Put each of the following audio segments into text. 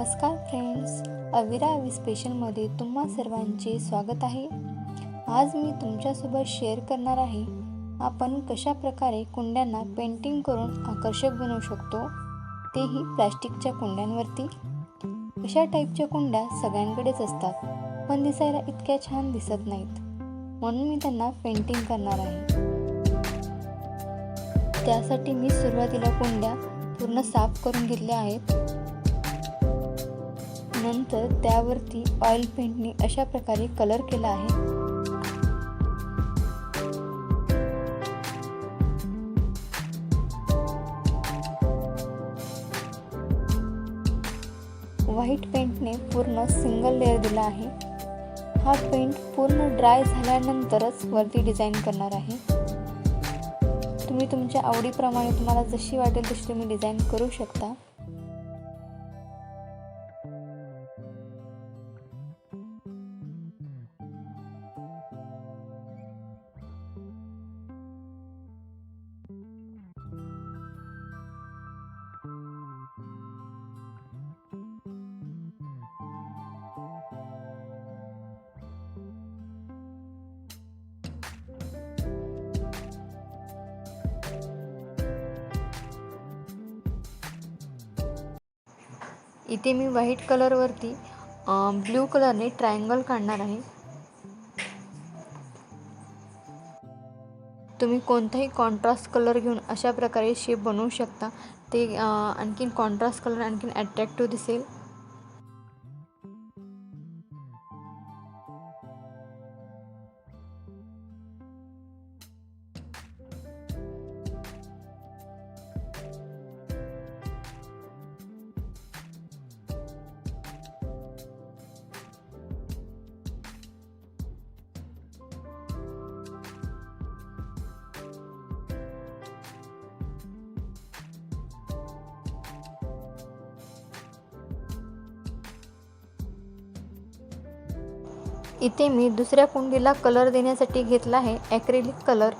नमस्कार फ्रेंड्स, अविरा स्पेशलमध्ये तुम्हा सर्वांचे स्वागत आहे। आज मी तुमच्यासोबत शेअर करणार आहे आपण कशा प्रकारे कुंड्यांना पेंटिंग करून आकर्षक बनवू शकतो, तेही प्लास्टिकच्या कुंड्यांवरती। अशा टाईपच्या कुंड्या सगळ्यांकडेच असतात, पण दिसायला इतक्या छान दिसत नाहीत, म्हणून मी त्यांना पेंटिंग करणार आहे। त्यासाठी मी सुरुवातीला कुंड्या पूर्ण साफ करून घेतल्या आहेत। नंतर त्यावरती ऑइल पेंटने अशा प्रकारे कलर केला आहे। व्हाईट पेंटने पूर्ण सिंगल लेयर दिला आहे। हा पेंट पूर्ण ड्राय झाल्यानंतरच वरती डिझाइन करणार आहे। तुम्ही तुमच्या आवडीप्रमाणे तुम्हाला जशी वाटेल तशी तुम्ही डिझाइन करू शकता। इथे मी व्हाईट कलरवरती ब्लू कलरने ट्रायंगल काढणार आहे। तुम्ही कोणताही कॉन्ट्रास्ट कलर घेऊन अशा प्रकारे शेप बनवू शकता। ते आणखीन कॉन्ट्रास्ट कलर आणखीन अट्रॅक्टिव्ह दिसेल। इथे मी दुसऱ्या कुंडीला कलर देण्यासाठी घेतला आहे ॲक्रेलिक कलर।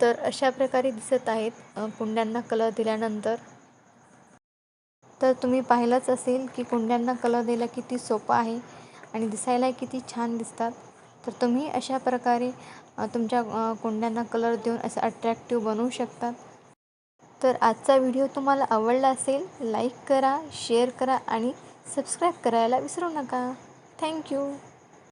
तर अशा प्रकारे दिसत आहेत कुंड्यांना कलर दिल्यानंतर। तर तुम्ही पाहिलंच असेल की कुंड्यांना कलर दिला किती सोपा आहे आणि दिसायला किती छान दिसतात। तर तुम्ही अशा प्रकारे तुमच्या कुंड्यांना कलर देऊन असं अट्रॅक्टिव्ह बनवू शकतात। तर आजचा व्हिडिओ तुम्हाला आवडला असेल लाईक करा, शेअर करा आणि सबस्क्राईब करायला विसरू नका। थँक्यू.